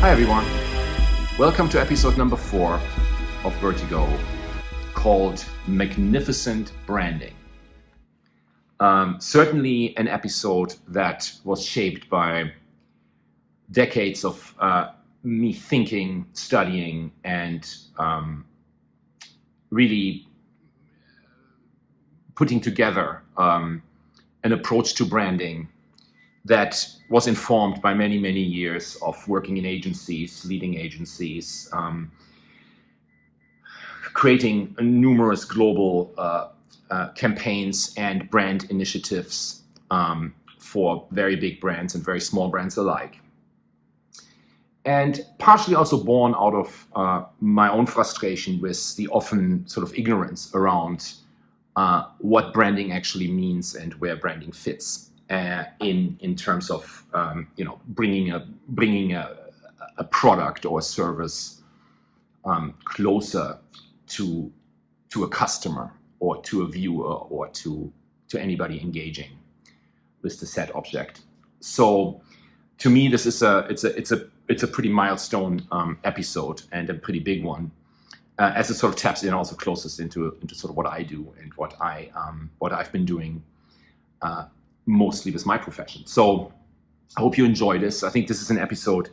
Hi everyone, welcome to episode number 4 of Vertigo, called Magnificent Branding. Certainly an episode that was shaped by decades of me thinking, studying, and really putting together an approach to branding that was informed by many, many years of working in agencies, leading agencies, creating numerous global campaigns and brand initiatives for very big brands and very small brands alike. And partially also born out of my own frustration with the often sort of ignorance around what branding actually means and where branding fits in terms of bringing a product or a service closer to a customer or to a viewer or to anybody engaging with the said object. So to me, this is it's a pretty milestone episode and a pretty big one, as it sort of taps in also closest into sort of what I do and what I've been doing mostly with my profession. So I hope you enjoy this. I think this is an episode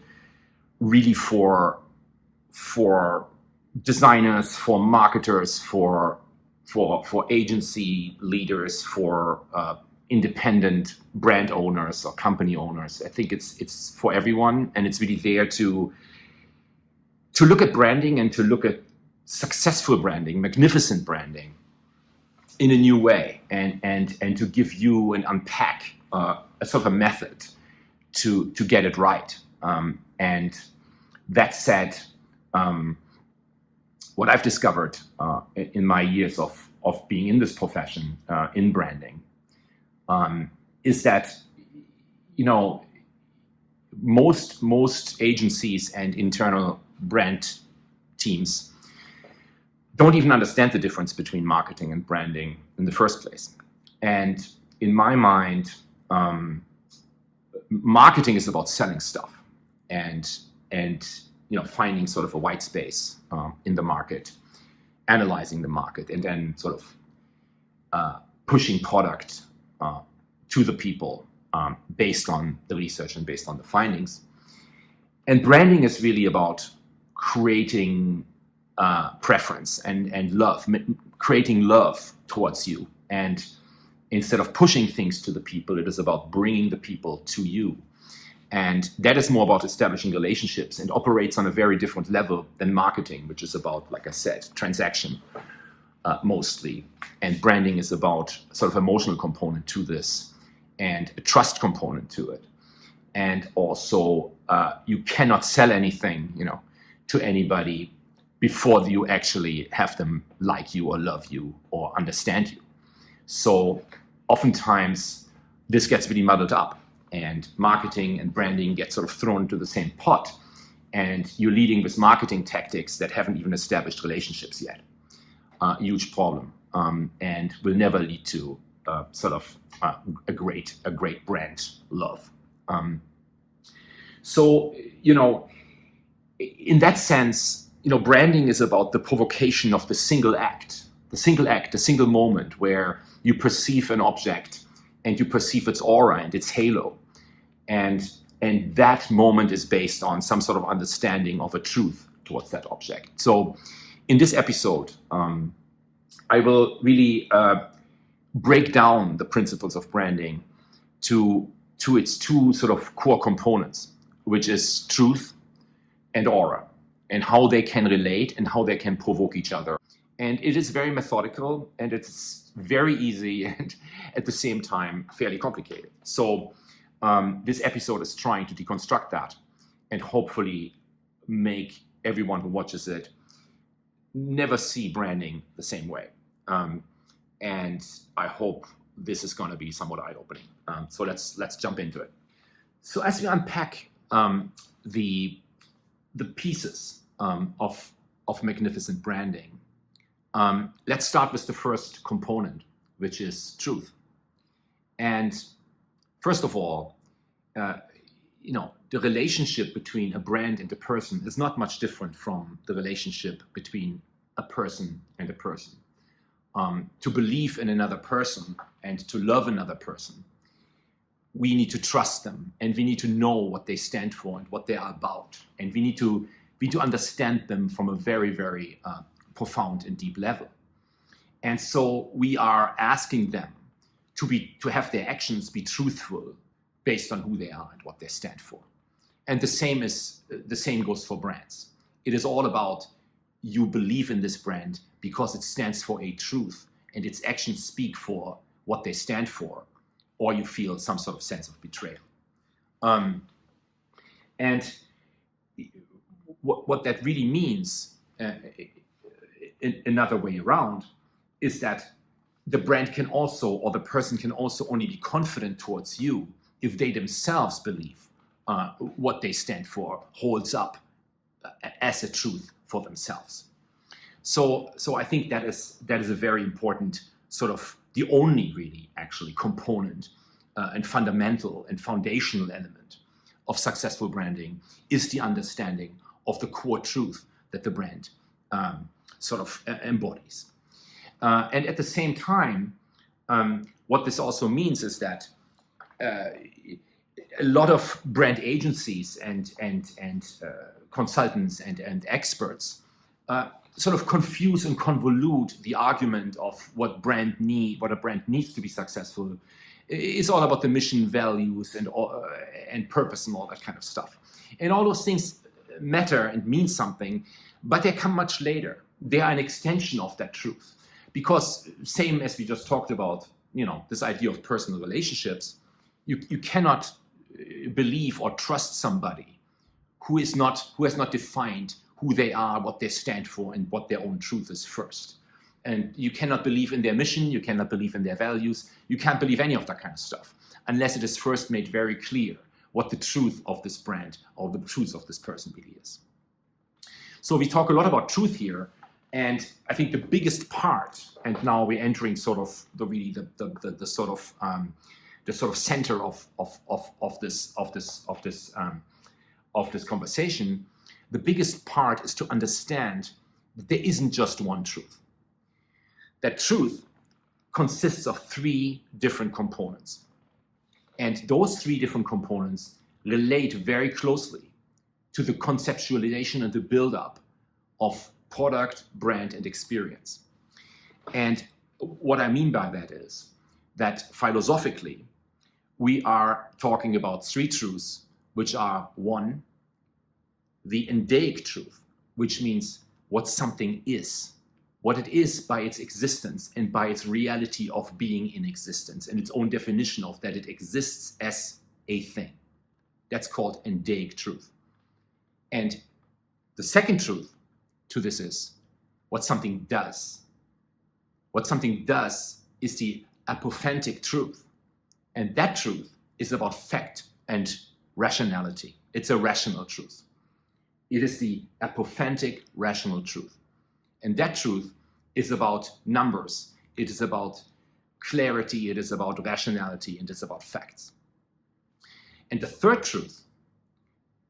really for designers, for marketers, for agency leaders, for independent brand owners or company owners. I think it's for everyone, and it's really there to look at branding and to look at successful branding, magnificent branding in a new way, and to give you and unpack a sort of a method to get it right. And that said, what I've discovered in my years of being in this profession in branding is that most agencies and internal brand teams don't even understand the difference between marketing and branding in the first place. And in my mind, marketing is about selling stuff and finding sort of a white space in the market, analyzing the market, and then sort of pushing product to the people based on the research and based on the findings. And branding is really about creating preference and love, creating love towards you. And instead of pushing things to the people, it is about bringing the people to you. And that is more about establishing relationships and operates on a very different level than marketing, which is about, like I said, transaction mostly. And branding is about sort of emotional component to this and a trust component to it. And also, you cannot sell anything, to anybody before you actually have them like you or love you or understand you. So oftentimes this gets really muddled up, and marketing and branding get sort of thrown into the same pot, and you're leading with marketing tactics that haven't even established relationships yet. Huge problem, and will never lead to a great brand love. So in that sense, branding is about the provocation of the single act, the single moment where you perceive an object and you perceive its aura and its halo. And that moment is based on some sort of understanding of a truth towards that object. So in this episode, I will really break down the principles of branding to its two sort of core components, which is truth and aura, and how they can relate and how they can provoke each other. And it is very methodical, and it's very easy and at the same time fairly complicated. So this episode is trying to deconstruct that and hopefully make everyone who watches it never see branding the same way. And I hope this is going to be somewhat eye-opening. So let's jump into it. So as we unpack the pieces of magnificent branding, let's start with the first component, which is truth. And first of all, the relationship between a brand and a person is not much different from the relationship between a person and a person. To believe in another person and to love another person, we need to trust them, and we need to know what they stand for and what they are about. And we need to understand them from a very, very profound and deep level. And so we are asking them to have their actions be truthful based on who they are and what they stand for. And the same goes for brands. It is all about, you believe in this brand because it stands for a truth and its actions speak for what they stand for, or you feel some sort of sense of betrayal. And what that really means, another way around, is that the brand can also, or the person can also only be confident towards you if they themselves believe what they stand for holds up as a truth for themselves. So I think that is a very important, sort of the only really actually component and fundamental and foundational element of successful branding is the understanding of the core truth that the brand sort of embodies. And at the same time, what this also means is that a lot of brand agencies and consultants and experts sort of confuse and convolute the argument of what a brand needs to be successful. It's all about the mission, values, and purpose and all that kind of stuff. And all those things matter and mean something, but they come much later. They are an extension of that truth. Because same as we just talked about, this idea of personal relationships, you cannot believe or trust somebody who has not defined who they are, what they stand for, and what their own truth is first. And you cannot believe in their mission, you cannot believe in their values, you can't believe any of that kind of stuff unless it is first made very clear what the truth of this brand or the truth of this person really is. So we talk a lot about truth here, and I think the biggest part, and now we're entering sort of the sort of center of this conversation. The biggest part is to understand that there isn't just one truth. That truth consists of three different components. And those three different components relate very closely to the conceptualization and the build-up of product, brand, and experience. And what I mean by that is that philosophically, we are talking about three truths, which are: one, the endaic truth, which means what something is, what it is by its existence and by its reality of being in existence, and its own definition of that it exists as a thing. That's called endaic truth. And the second truth to this is what something does. What something does is the apophantic truth. And that truth is about fact and rationality. It's a rational truth. It is the apophantic rational truth. And that truth is about numbers. It is about clarity. It is about rationality. And it's about facts. And the third truth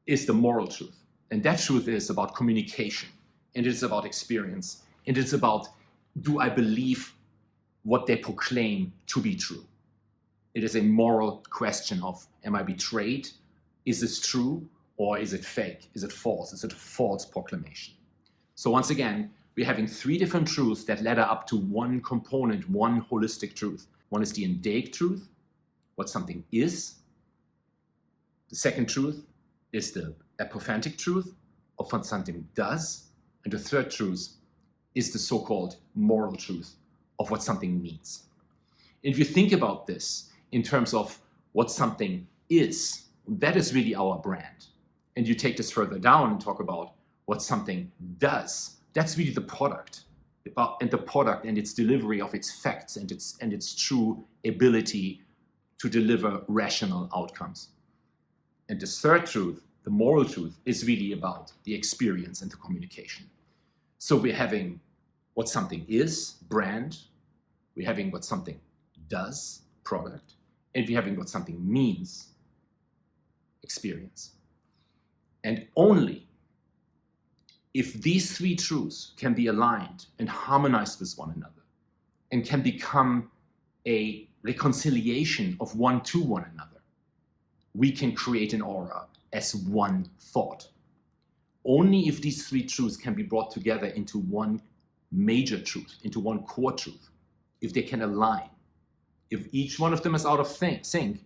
is the moral truth. And that truth is about communication. And it is about experience. And it's about, do I believe what they proclaim to be true? It is a moral question of, am I betrayed? Is this true? Or is it fake? Is it false? Is it a false proclamation? So once again, we're having three different truths that ladder up to one component, one holistic truth. One is the endaic truth, what something is. The second truth is the apophantic truth of what something does. And the third truth is the so-called moral truth of what something means. If you think about this in terms of what something is, that is really our brand. And you take this further down and talk about what something does. That's really the product, and the product and its delivery of its facts and its true ability to deliver rational outcomes. And the third truth, the moral truth, is really about the experience and the communication. So we're having what something is, brand. We're having what something does, product. And we're having what something means, experience. And only if these three truths can be aligned and harmonized with one another and can become a reconciliation of one to one another, we can create an aura as one thought. Only if these three truths can be brought together into one major truth, into one core truth, if they can align, if each one of them is out of sync,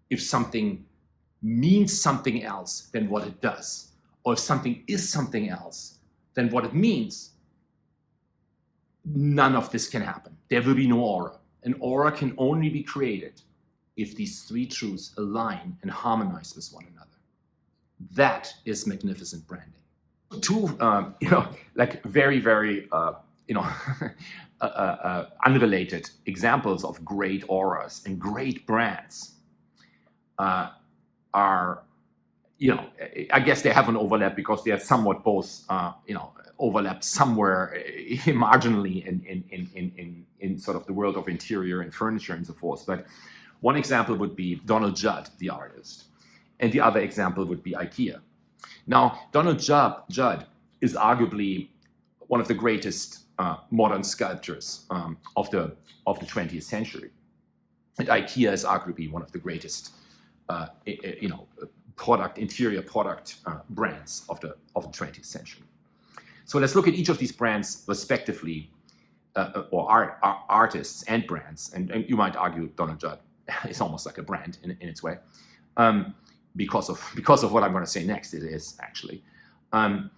if something means something else than what it does, or if something is something else than what it means, none of this can happen. There will be no aura. An aura can only be created if these three truths align and harmonize with one another. That is magnificent branding. Two, like very, very, unrelated examples of great auras and great brands are, I guess they have an overlap because they are somewhat both, overlap somewhere marginally in sort of the world of interior and furniture and so forth. But one example would be Donald Judd, the artist, and the other example would be Ikea. Now, Donald Judd is arguably one of the greatest modern sculptors of the 20th century, and Ikea is arguably one of the greatest, interior product brands of the 20th century. So let's look at each of these brands respectively, or artists and brands. And you might argue Donald Judd is almost like a brand in its way, because of what I'm going to say next. It is actually, and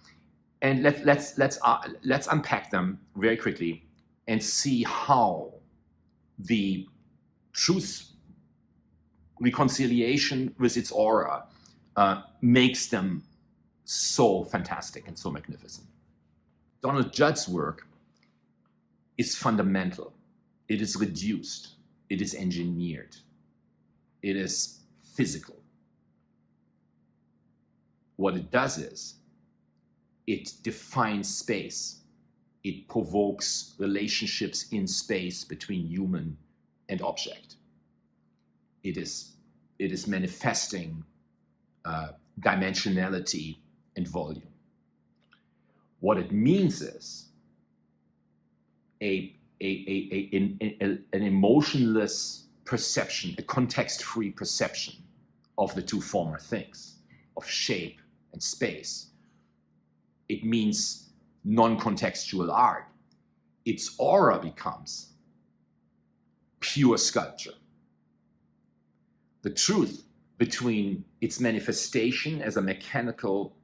let's unpack them very quickly and see how the truth reconciliation with its aura makes them so fantastic and so magnificent. Donald Judd's work is fundamental. It is reduced. It is engineered. It is physical. What it does is it defines space. It provokes relationships in space between human and object. It is manifesting dimensionality and volume. What it means is an emotionless perception, a context-free perception of the two former things, of shape and space. It means non-contextual art. Its aura becomes pure sculpture. The truth between its manifestation as a mechanical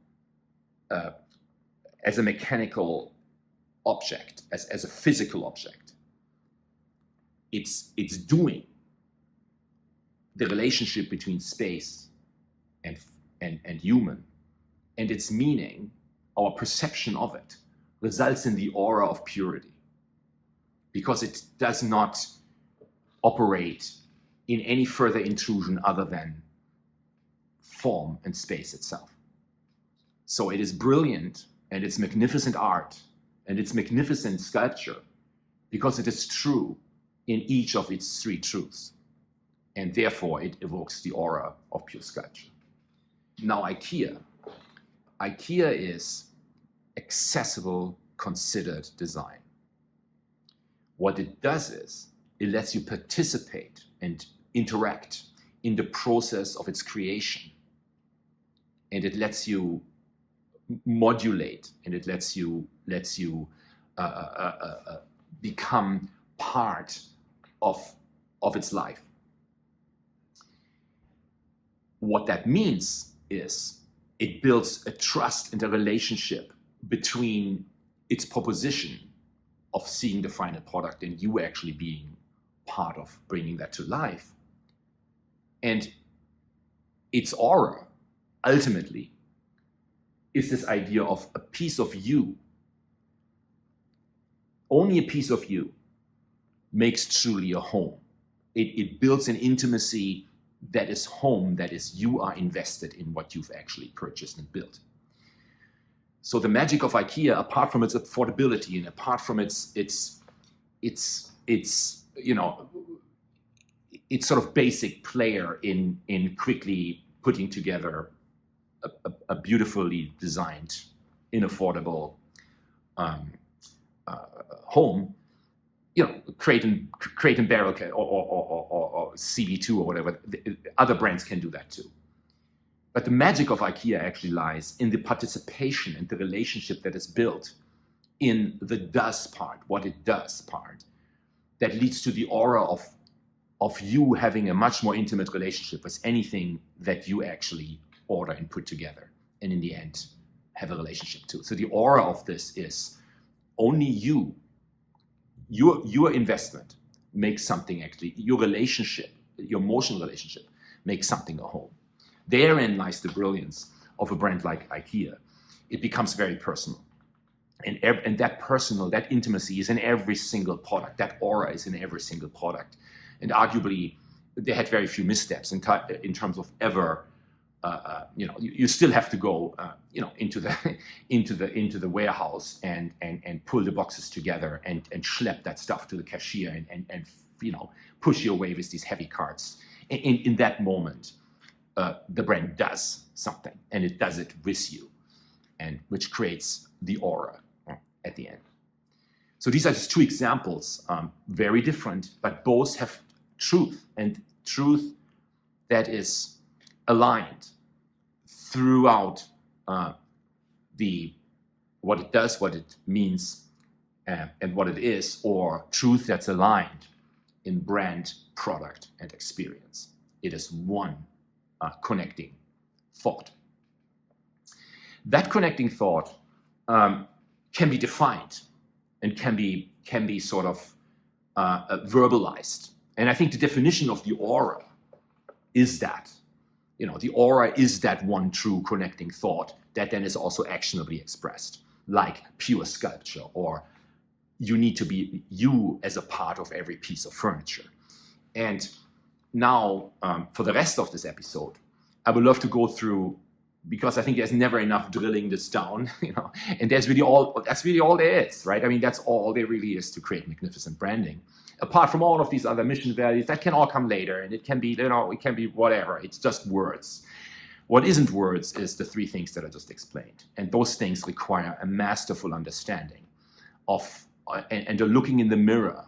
object, as a physical object, it's doing, the relationship between space and human, and its meaning, our perception of it, results in the aura of purity, because it does not operate in any further intrusion other than form and space itself. So it is brilliant, and it's magnificent art, and it's magnificent sculpture, because it is true in each of its three truths, and therefore it evokes the aura of pure sculpture. Now Ikea is accessible, considered design. What it does is it lets you participate and interact in the process of its creation, and it lets you modulate, and it lets you become part of its life. What that means is it builds a trust and a relationship between its proposition of seeing the final product and you actually being part of bringing that to life. And its aura, ultimately, is this idea of a piece of you. Only a piece of you makes truly a home. It builds an intimacy that is home, that is you are invested in what you've actually purchased and built. So the magic of Ikea, apart from its affordability and apart from its sort of basic player in quickly putting together a beautifully designed, inaffordable home, Crate and Barrel or CB2 or whatever. Other brands can do that too. But the magic of IKEA actually lies in the participation and the relationship that is built in the does part, what it does part, that leads to the aura of you having a much more intimate relationship with anything that you actually order and put together, and in the end have a relationship to. So the aura of this is only your investment makes something actually, your relationship, your emotional relationship makes something a home. Therein lies the brilliance of a brand like IKEA. It becomes very personal. And that intimacy is in every single product. That aura is in every single product. And arguably, they had very few missteps in terms of ever, you still have to go, into the warehouse and pull the boxes together and schlep that stuff to the cashier and push your way with these heavy carts. In that moment, the brand does something, and it does it with you, and which creates the aura at the end. So these are just two examples, very different, but both have truth, and truth that is aligned throughout what it does, what it means, and what it is, or truth that's aligned in brand, product, and experience. It is one connecting thought. That connecting thought can be defined and can be sort of verbalized. And I think the definition of the aura is that, the aura is that one true connecting thought that then is also actionably expressed, like pure sculpture, or you need to be you as a part of every piece of furniture. And now, for the rest of this episode, I would love to go through, because I think there's never enough drilling this down, and that's really all there is, right? I mean, that's all there really is to create magnificent branding. Apart from all of these other mission values, that can all come later, and it can be, it can be whatever. It's just words. What isn't words is the three things that I just explained, and those things require a masterful understanding of and a looking in the mirror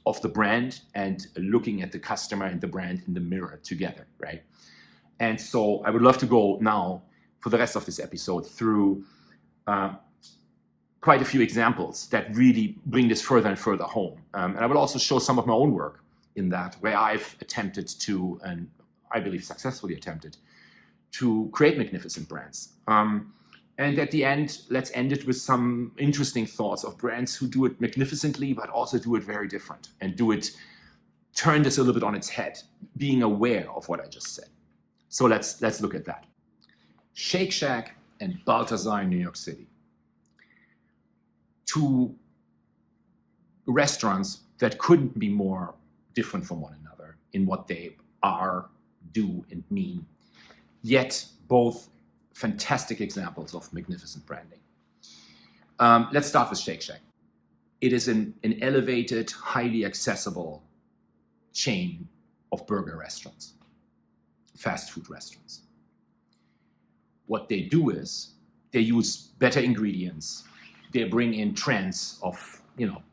of the brand, and looking at the customer and the brand in the mirror together, right? And so I would love to go now for the rest of this episode through quite a few examples that really bring this further and further home. And I will also show some of my own work in that, where I've attempted to, and I believe successfully attempted, to create magnificent brands. And at the end, let's end it with some interesting thoughts of brands who do it magnificently, but also do it very different, and turn this a little bit on its head, being aware of what I just said. So let's look at that. Shake Shack and Baltazar in New York City. Two restaurants that couldn't be more different from one another in what they are, do, and mean, yet both fantastic examples of magnificent branding. Let's start with Shake Shack. It is an elevated, highly accessible chain of burger restaurants, fast food restaurants. What they do is they use better ingredients. They bring in trends of,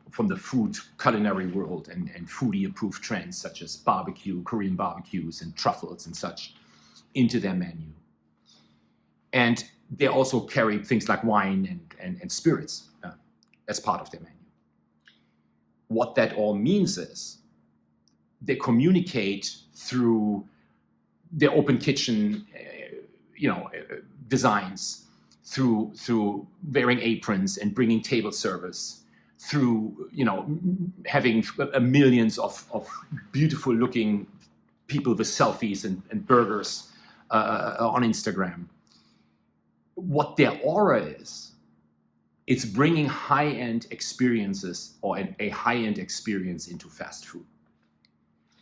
from the food culinary world and foodie approved trends such as barbecue, Korean barbecues, and truffles and such into their menu. And they also carry things like wine and spirits as part of their menu. What that all means is they communicate through their open kitchen, designs, through wearing aprons and bringing table service, through having millions of beautiful looking people with selfies and burgers on Instagram. What their aura is, it's bringing high-end experiences, or a high-end experience, into fast food.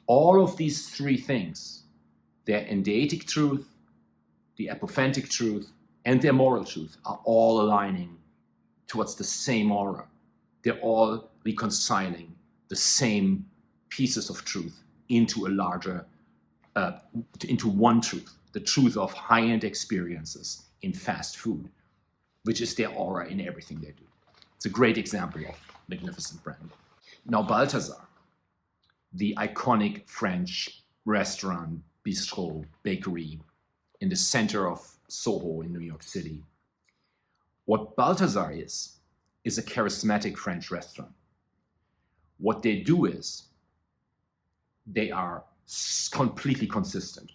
All of these three things, their endeatic truth, the apophantic truth, and their moral truth, are all aligning towards the same aura. They're all reconciling the same pieces of truth into a larger into one truth, the truth of high-end experiences in fast food, which is their aura in everything they do. It's a great example of magnificent brand. Now, Baltazar, the iconic French restaurant, bistro, bakery in the center of Soho in New York City. What Baltazar is a charismatic French restaurant. What they do is they are completely consistent.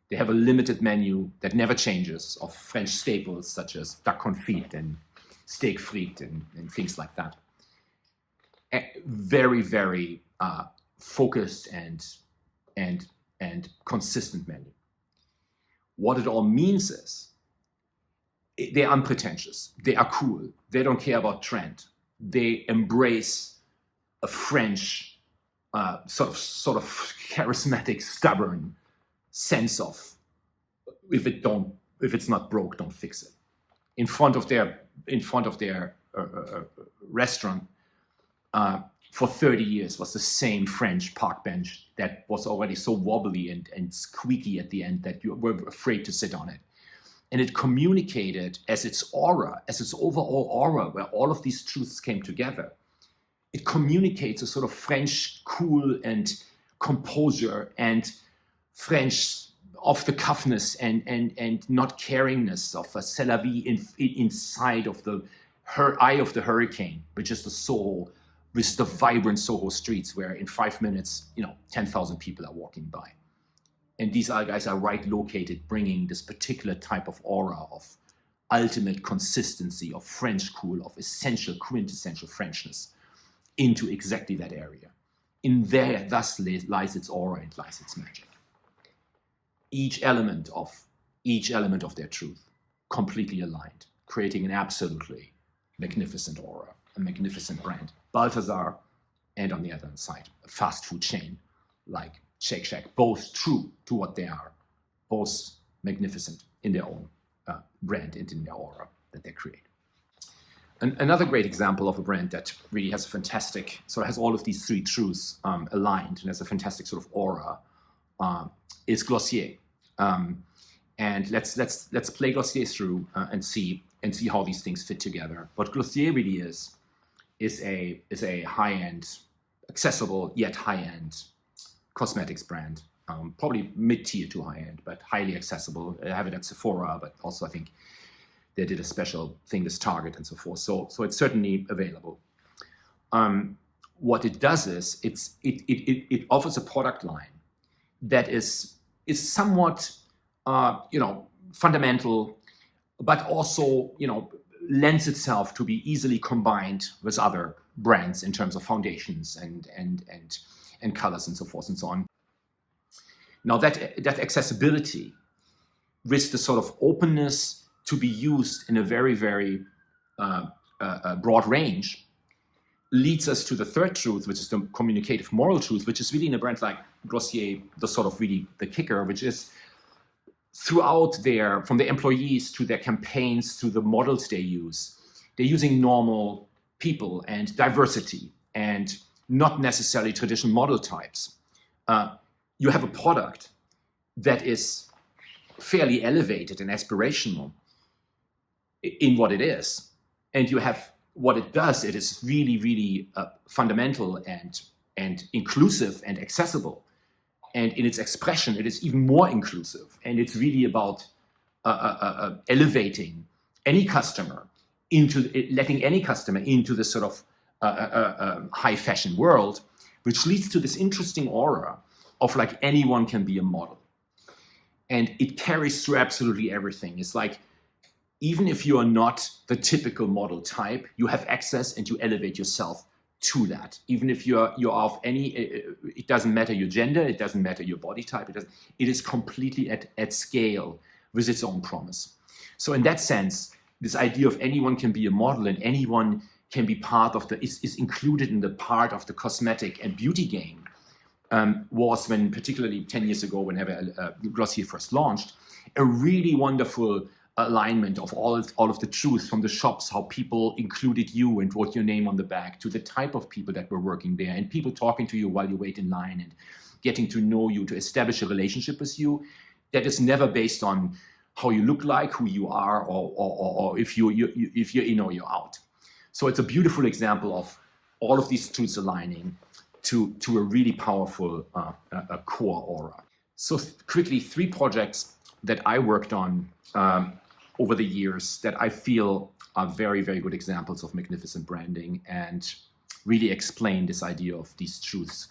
They have a limited menu that never changes of French staples such as duck confit and steak frites and things like that. Very, very focused and consistent menu. What it all means is they're unpretentious. They are cool. They don't care about trend. They embrace a French sort of charismatic, stubborn sense of if it's not broke, don't fix it. In front of their restaurant for 30 years was the same French park bench that was already so wobbly and squeaky at the end that you were afraid to sit on it. And it communicated as its aura, as its overall aura, where all of these truths came together. It communicates a sort of French cool and composure and French off-the-cuffness and not caringness of a c'est la vie inside of the eye of the hurricane, which is the Soho, with the vibrant Soho streets where in 5 minutes, 10,000 people are walking by. And these guys are right located, bringing this particular type of aura of ultimate consistency, of French cool, of essential, quintessential Frenchness into exactly that area. In there, thus lies its aura and lies its magic. Each element of their truth completely aligned, creating an absolutely magnificent aura, a magnificent brand. Baltazar, and on the other side, a fast food chain like Shake Shack, both true to what they are, both magnificent in their own brand and in their aura that they create. Another great example of a brand that really has a fantastic, so has all of these three truths aligned and has a fantastic sort of aura is Glossier. And let's play Glossier through and see how these things fit together. What Glossier really is a high-end, accessible yet high-end cosmetics brand, probably mid-tier to high-end, but highly accessible. I have it at Sephora, but also I think they did a special thing with Target and so forth. So it's certainly available. What it does is it offers a product line that is somewhat fundamental, but also lends itself to be easily combined with other brands in terms of foundations and colors and so forth and so on. Now that accessibility with the sort of openness to be used in a very, very broad range leads us to the third truth, which is the communicative moral truth, which is really in a brand like Glossier, the sort of really the kicker, which is throughout from the employees to their campaigns to the models they use, they're using normal people and diversity and not necessarily traditional model types. You have a product that is fairly elevated and aspirational in what it is. And you have what it does, it is really, really fundamental and inclusive and accessible. And in its expression, it is even more inclusive. And it's really about elevating any customer letting any customer into this sort of high fashion world, which leads to this interesting aura of like anyone can be a model. And it carries through absolutely everything. It's like, even if you are not the typical model type, you have access and you elevate yourself to that. Even if you're of any, it doesn't matter your gender, it doesn't matter your body type, it is completely at scale with its own promise. So in that sense, this idea of anyone can be a model and anyone can be part of is included in the part of the cosmetic and beauty game was when, particularly 10 years ago, whenever Glossier first launched, a really wonderful alignment of all of the truths from the shops, how people included you and wrote your name on the back, to the type of people that were working there, and people talking to you while you wait in line, getting to know you, to establish a relationship with you that is never based on how you look like, who you are, or if you're in or you're out. So it's a beautiful example of all of these truths aligning to a really powerful core aura. So quickly, 3 projects that I worked on over the years that I feel are very, very good examples of magnificent branding and really explain this idea of these truths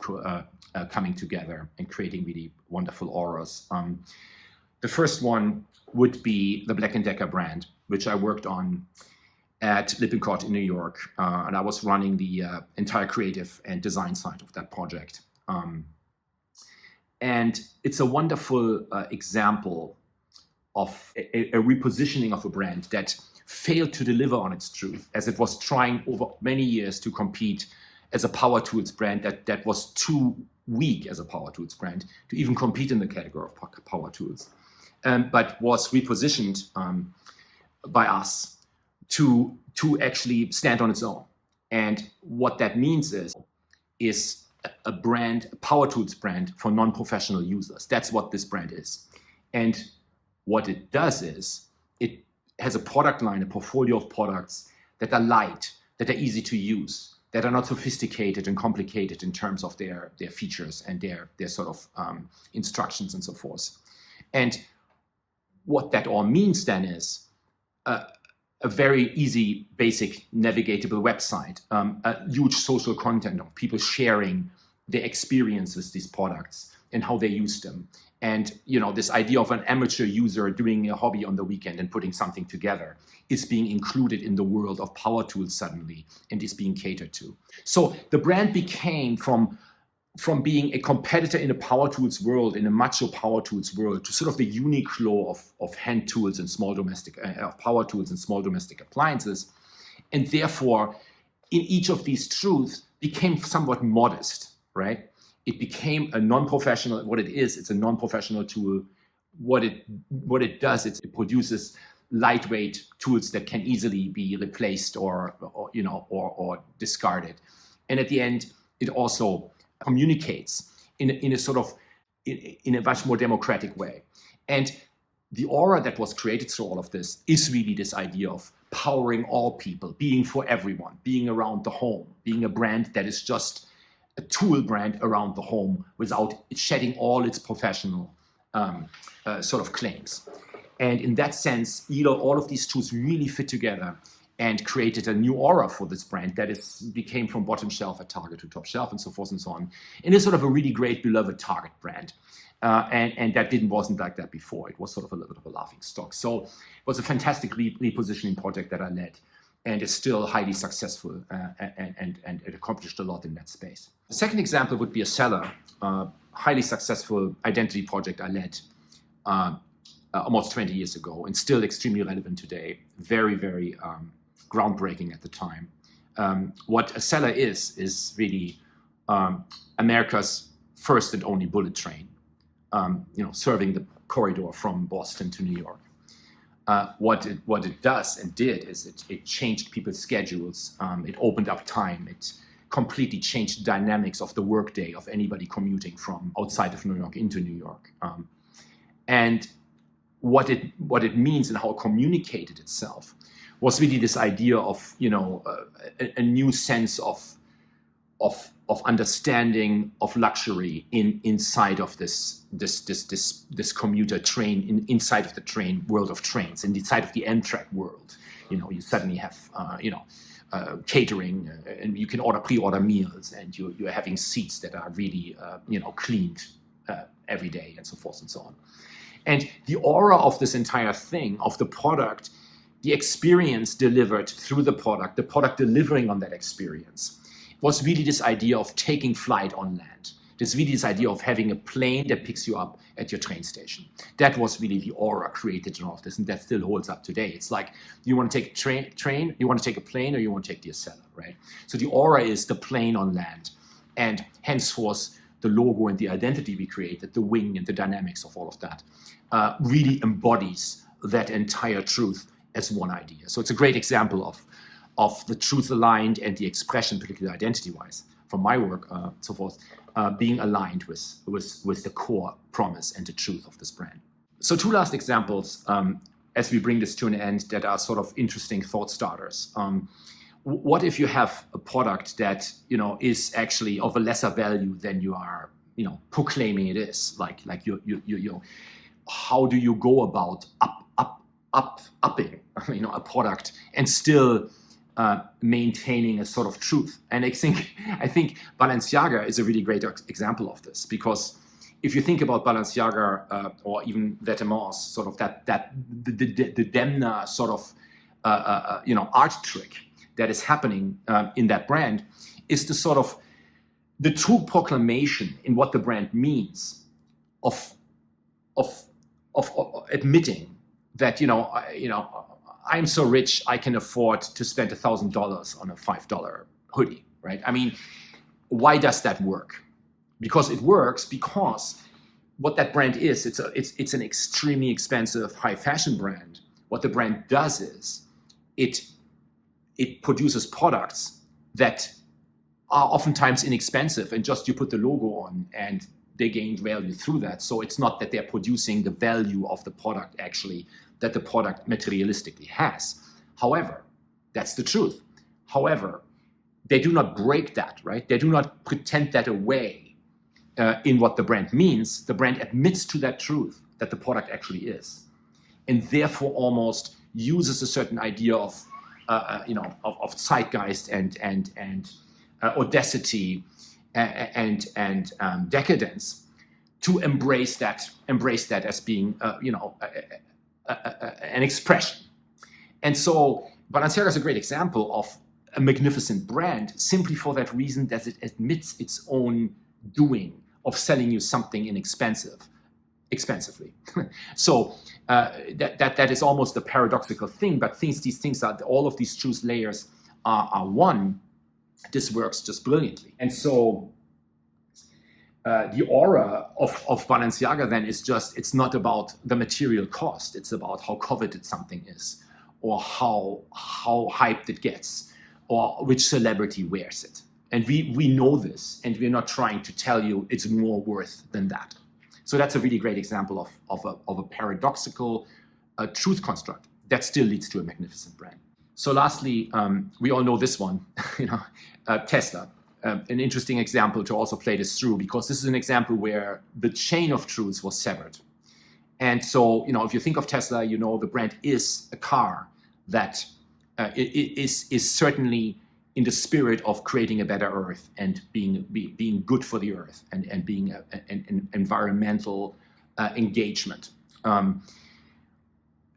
coming together and creating really wonderful auras. The first one would be the Black+Decker brand, which I worked on at Lippincott in New York, and I was running the entire creative and design side of that project. And it's a wonderful example of a repositioning of a brand that failed to deliver on its truth, as it was trying over many years to compete as a power tools brand that was too weak as a power tools brand to even compete in the category of power tools, but was repositioned by us to actually stand on its own. And what that means is a brand, a power tools brand for non-professional users. That's what this brand is. And what it does is it has a product line, a portfolio of products that are light, that are easy to use, that are not sophisticated and complicated in terms of their features and their sort of instructions and so forth. And what that all means then is a very easy, basic, navigatable website, a huge social content of people sharing their experience with these products and how they use them. And this idea of an amateur user doing a hobby on the weekend and putting something together is being included in the world of power tools suddenly and is being catered to. So the brand became from being a competitor in the power tools world, in a macho power tools world, to sort of the Uniqlo of hand tools and small domestic of power tools and small domestic appliances, and therefore in each of these truths became somewhat modest, right? It became a non-professional. What it is, it's a non-professional tool. What it does, it produces lightweight tools that can easily be replaced or discarded, and at the end, it also communicates in a much more democratic way. And the aura that was created through all of this is really this idea of powering all people, being for everyone, being around the home, being a brand that is just a tool brand around the home without shedding all its professional sort of claims. And in that sense, all of these tools really fit together and created a new aura for this brand that became from bottom shelf at Target to top shelf and so forth and so on. And it's sort of a really great, beloved Target brand. And that wasn't like that before. It was sort of a little bit of a laughing stock. So it was a fantastic repositioning project that I led, and is still highly successful and it accomplished a lot in that space. The second example would be Acela, highly successful identity project I led almost 20 years ago and still extremely relevant today. Very, very groundbreaking at the time. What Acela is really America's first and only bullet train, serving the corridor from Boston to New York. What it does and did is it changed people's schedules. It opened up time. It completely changed the dynamics of the workday of anybody commuting from outside of New York into New York. And what it means and how it communicated itself was really this idea of a new sense of understanding of luxury inside of this commuter train, inside of the train world of trains, and inside of the Amtrak world. You suddenly have catering, and you can pre-order meals, and you're having seats that are really cleaned every day, and so forth and so on. And the aura of this entire thing, of the product, the experience delivered through the product delivering on that experience, was really this idea of taking flight on land. This really this idea of having a plane that picks you up at your train station. That was really the aura created in all of this, and that still holds up today. It's like, you want to take a train, you want to take a plane, or you want to take the Acela, right? So the aura is the plane on land, and henceforth, the logo and the identity we created, the wing and the dynamics of all of that, really embodies that entire truth as one idea. So it's a great example of the truth aligned and the expression, particularly identity-wise, from my work, so forth, being aligned with the core promise and the truth of this brand. So 2 last examples as we bring this to an end that are sort of interesting thought starters. What if you have a product that is actually of a lesser value than you are proclaiming it is? Like you how do you go about upping a product and still maintaining a sort of truth? And I think Balenciaga is a really great example of this, because if you think about Balenciaga or even Vetements, sort of the Demna sort of art trick that is happening in that brand is the sort of the true proclamation in what the brand means of admitting that I'm so rich I can afford to spend $1,000 on a $5 hoodie, right? I mean, why does that work? Because it works because what that brand is, it's an extremely expensive high fashion brand. What the brand does is it produces products that are oftentimes inexpensive, and just you put the logo on and they gain value through that. So it's not that they're producing the value of the product actually that the product materialistically has. However, that's the truth. However, they do not break that, right? They do not pretend that away in what the brand means. The brand admits to that truth that the product actually is, and therefore almost uses a certain idea of zeitgeist and audacity and decadence to embrace that as being an expression. And so Balenciaga is a great example of a magnificent brand simply for that reason that it admits its own doing of selling you something expensively. So that is almost a paradoxical thing, but these things are, all of these truth layers are one. This works just brilliantly. And so the aura of Balenciaga then is just, it's not about the material cost, it's about how coveted something is, or how hyped it gets, or which celebrity wears it. And we know this, and we're not trying to tell you it's more worth than that. So that's a really great example of a paradoxical truth construct that still leads to a magnificent brand. So lastly, we all know this one, Tesla. An interesting example to also play this through, because this is an example where the chain of truths was severed. And so, if you think of Tesla, the brand is a car that is certainly in the spirit of creating a better earth and being good for the earth and being an environmental engagement.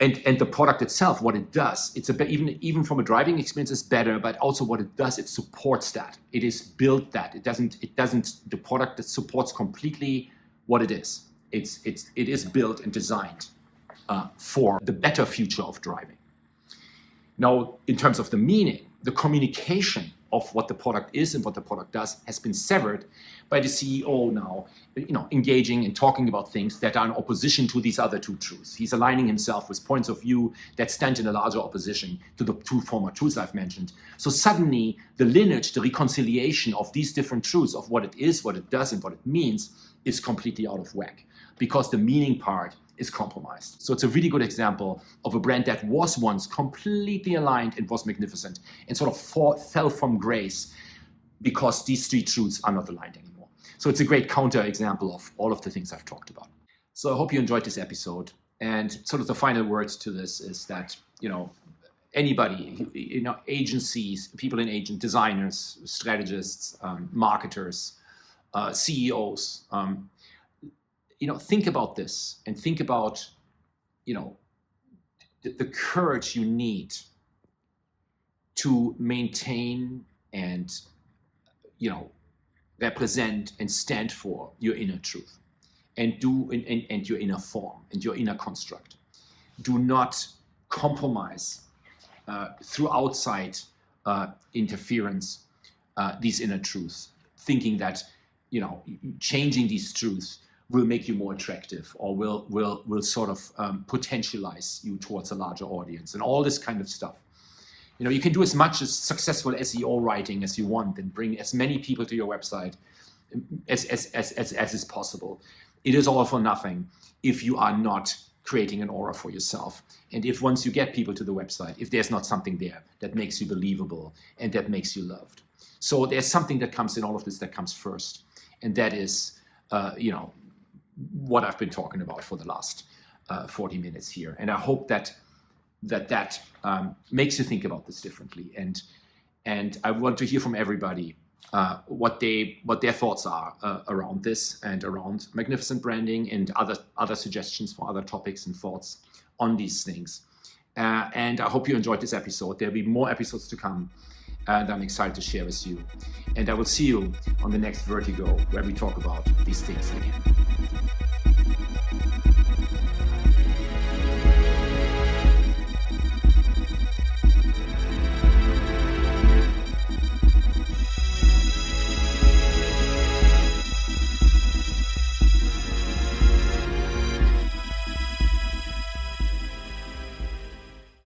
And the product itself, what it does, it's a bit, even from a driving experience, it's better. But also, what it does, it supports that. It is built that. It doesn't. The product that supports completely what it is. It is built and designed for the better future of driving. Now, in terms of the meaning, the communication of what the product is and what the product does has been severed by the CEO now, engaging and talking about things that are in opposition to these other two truths. He's aligning himself with points of view that stand in a larger opposition to the two former truths I've mentioned. So suddenly the lineage, the reconciliation of these different truths of what it is, what it does, and what it means is completely out of whack, because the meaning part is compromised. So it's a really good example of a brand that was once completely aligned and was magnificent and sort of fell from grace because these three truths are not aligned anymore. So it's a great counter example of all of the things I've talked about. So I hope you enjoyed this episode. And sort of the final words to this is that, anybody, agencies, people in agent, designers, strategists, marketers, CEOs, think about this and think about, the courage you need to maintain and, represent and stand for your inner truth and your inner form and your inner construct. Do not compromise through outside interference these inner truths, thinking that, changing these truths will make you more attractive or will sort of potentialize you towards a larger audience and all this kind of stuff. You can do as much as successful SEO writing as you want and bring as many people to your website as is possible. It is all for nothing if you are not creating an aura for yourself. And if once you get people to the website, if there's not something there that makes you believable and that makes you loved. So there's something that comes in all of this that comes first. And that is, what I've been talking about for the last 40 minutes here. And I hope that makes you think about this differently. And I want to hear from everybody what their thoughts are around this and around magnificent branding and other suggestions for other topics and thoughts on these things. And I hope you enjoyed this episode. There'll be more episodes to come, and I'm excited to share with you. And I will see you on the next Vertigo, where we talk about these things again.